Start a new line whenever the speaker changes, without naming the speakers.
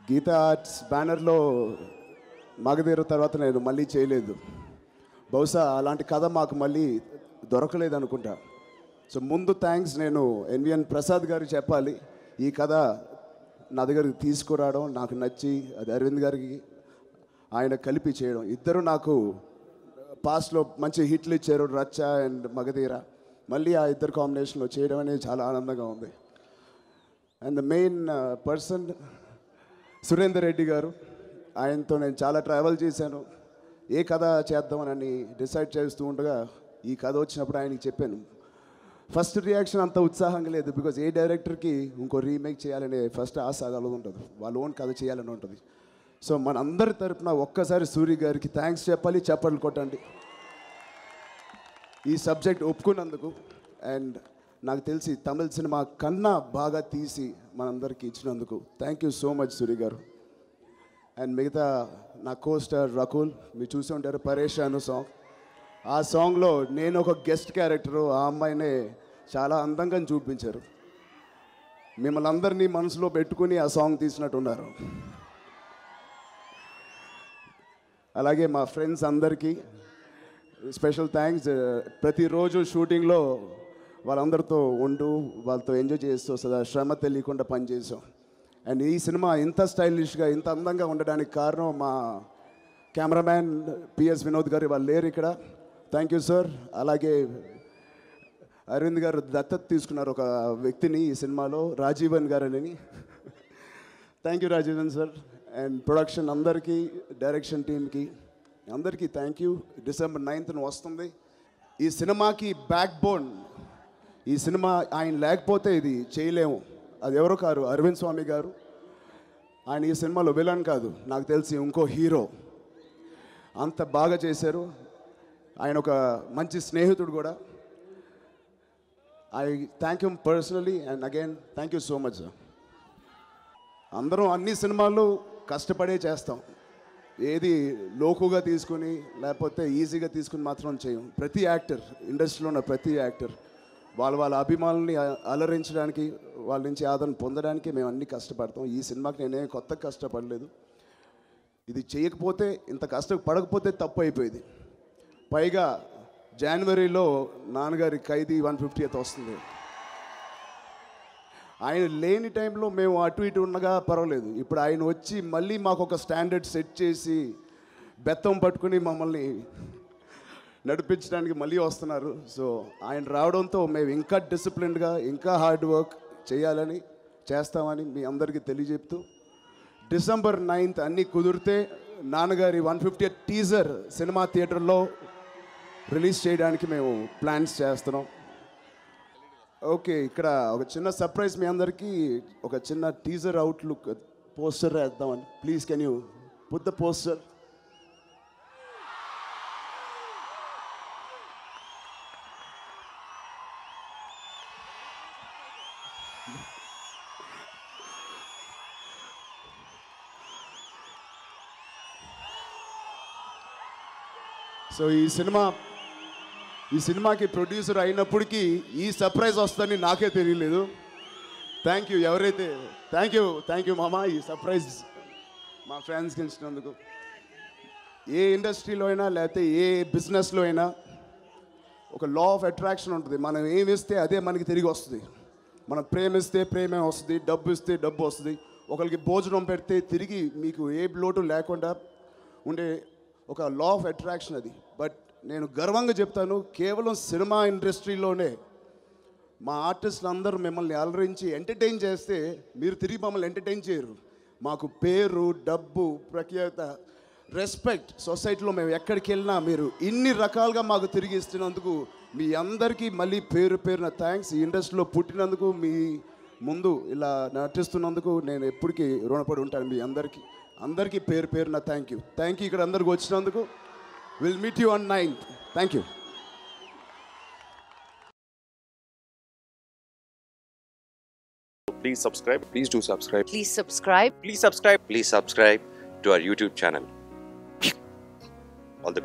Gita arts బ్యానర్లో మగధీర తర్వాత నేను మళ్ళీ చేయలేదు. బహుశా అలాంటి కథ మాకు మళ్ళీ దొరకలేదు అనుకుంటా. సో ముందు థ్యాంక్స్ నేను ఎన్విఎన్ ప్రసాద్ గారికి చెప్పాలి. ఈ కథ నా దగ్గరికి తీసుకురావడం నాకు నచ్చి, అది అరవింద్ గారికి ఆయన కలిపి చేయడం. ఇద్దరు నాకు పాస్ట్లో మంచి హిట్లు ఇచ్చారు, రచ్చ అండ్ మగధీర. మళ్ళీ ఆ ఇద్దరు కాంబినేషన్లో చేయడం అనేది చాలా ఆనందంగా ఉంది. And the main person Surender Reddy గారు, ఆయనతో నేను చాలా ట్రావెల్ చేశాను. ఏ కథ చేద్దామని డిసైడ్ చేస్తూ ఉండగా ఈ కథ వచ్చినప్పుడు ఆయనకి చెప్పాను. ఫస్ట్ రియాక్షన్ అంత ఉత్సాహంగా లేదు, బికాజ్ ఏ డైరెక్టర్కి ఇంకో రీమేక్ చేయాలనే ఫస్ట్ ఆశ అలా ఉంటుంది, వాళ్ళ ఓన్ కథ చేయాలని ఉంటుంది. సో మన అందరి తరపున ఒక్కసారి సూరి గారికి థ్యాంక్స్ చెప్పాలి, చప్పట్లు కొట్టండి ఈ సబ్జెక్ట్ ఒప్పుకున్నందుకు. అండ్ నాకు తెలిసి తమిళ సినిమా కన్నా బాగా తీసి మనందరికీ ఇచ్చినందుకు thank you so much Suri గారు. అండ్ మిగతా నా కోస్టార్ రకుల్, మీరు చూసి ఉంటారు పరేషాను సాంగ్. ఆ సాంగ్లో నేను ఒక గెస్ట్ క్యారెక్టరు, ఆ అమ్మాయినే చాలా అందంగా చూపించారు. మిమ్మల్ని అందరినీ మనసులో పెట్టుకుని ఆ సాంగ్ తీసినట్టున్నారు. అలాగే మా ఫ్రెండ్స్ అందరికీ స్పెషల్ థ్యాంక్స్. ప్రతిరోజు షూటింగ్లో వాళ్ళందరితో ఉంటూ వాళ్ళతో ఎంజాయ్ చేస్తూ సదా శ్రమ తెలియకుండా పనిచేసాం. అండ్ ఈ సినిమా ఇంత స్టైలిష్గా ఇంత అందంగా ఉండడానికి కారణం మా కెమెరామ్యాన్ పిఎస్ వినోద్ గారు, వాళ్ళు లేరు ఇక్కడ. Thank you sir. అలాగే అరవింద్ గారు దత్తత తీసుకున్నారు ఒక వ్యక్తిని ఈ సినిమాలో, రాజీవన్ గారు అని. Thank you Rajeevan sir. And production అందరికీ, డైరెక్షన్ టీమ్కి అందరికీ థ్యాంక్ యూ. December 9th వస్తుంది. ఈ సినిమాకి బ్యాక్ బోన్, ఈ సినిమా ఆయన లేకపోతే ఇది చేయలేము. అది ఎవరో కారు, అరవింద్ స్వామి గారు. ఆయన ఈ సినిమాలో విలన్ కాదు, నాకు తెలిసి ఇంకో హీరో. అంత బాగా చేశారు. ఆయన ఒక మంచి స్నేహితుడు కూడా. I thank you personally and again thank you so much sir. అందరం అన్ని సినిమాల్లో కష్టపడే చేస్తాం, ఏది లోకుగా తీసుకుని లేకపోతే ఈజీగా తీసుకుని మాత్రం చేయం. ప్రతి యాక్టర్, ఇండస్ట్రీలో ఉన్న ప్రతి యాక్టర్ వాళ్ళ అభిమానుల్ని అలరించడానికి, వాళ్ళ నుంచి ఆదరణ పొందడానికి మేము అన్ని కష్టపడతాం. ఈ సినిమాకి నేనే కొత్తగా కష్టపడలేదు. ఇది చేయకపోతే, ఇంత కష్టపడకపోతే తప్పు అయిపోయేది. పైగా జనవరిలో నాన్నగారి ఖైదీ 150th వస్తుంది. ఆయన లేని టైంలో మేము అటు ఇటు ఉండగా పర్వాలేదు. ఇప్పుడు ఆయన వచ్చి మళ్ళీ మాకు ఒక స్టాండర్డ్ సెట్ చేసి బెత్తం పట్టుకుని మమ్మల్ని నడిపించడానికి మళ్ళీ వస్తున్నారు. సో ఆయన రావడంతో మేము ఇంకా డిసిప్లిన్డ్గా, ఇంకా హార్డ్ వర్క్ చేయాలని, చేస్తామని మీ అందరికీ తెలియజెప్తూ, December 9th అన్నీ కుదిరితే నాన్నగారి 150th టీజర్ సినిమా థియేటర్లో రిలీజ్ చేయడానికి మేము ప్లాన్స్ చేస్తున్నాం. ఓకే, ఇక్కడ ఒక చిన్న సర్ప్రైజ్ మీ అందరికీ, ఒక చిన్న టీజర్ అవుట్లుక్ పోస్టర్ వేద్దామని. Please can you put the poster. So ఈ సినిమాకి ప్రొడ్యూసర్ అయినప్పటికీ ఈ సర్ప్రైజ్ వస్తుందని నాకే తెలియలేదు. థ్యాంక్ యూ ఎవరైతే, థ్యాంక్ యూ మామ, ఈ సర్ప్రైజ్ మా ఫ్రెండ్స్కి ఇచ్చినందుకు. ఏ ఇండస్ట్రీలో అయినా లేకపోతే ఏ బిజినెస్లో అయినా ఒక లా ఆఫ్ అట్రాక్షన్ ఉంటుంది. మనం ఏమి ఇస్తే అదే మనకి తిరిగి వస్తుంది. మనం ప్రేమిస్తే ప్రేమే వస్తుంది, డబ్బు ఇస్తే డబ్బు వస్తుంది. ఒకరికి భోజనం పెడితే తిరిగి మీకు ఏ లోటు లేకుండా ఉండే ఒక లా ఆఫ్ అట్రాక్షన్ అది. బట్ నేను గర్వంగా చెప్తాను, కేవలం సినిమా ఇండస్ట్రీలోనే మా ఆర్టిస్టులు అందరూ మిమ్మల్ని అలరించి ఎంటర్టైన్ చేస్తే మీరు తిరిగి మమ్మల్ని ఎంటర్టైన్ చేయరు. మాకు పేరు, డబ్బు, ప్రఖ్యాత, రెస్పెక్ట్ సొసైటీలో మేము ఎక్కడికి వెళ్ళినా మీరు ఇన్ని రకాలుగా మాకు తిరిగి ఇస్తున్నందుకు మీ అందరికీ మళ్ళీ పేరు పేరున థ్యాంక్స్. ఈ ఇండస్ట్రీలో పుట్టినందుకు, మీ ముందు ఇలా నటిస్తున్నందుకు నేను ఎప్పటికీ రుణపడి ఉంటాను. మీ అందరికీ పేరు పేరున థ్యాంక్ యూ. ఇక్కడ అందరికి వచ్చినందుకు. We'll meet you on 9th. Thank you.
Please subscribe. Please do subscribe.
Please subscribe.
Please subscribe. Please subscribe to our YouTube channel.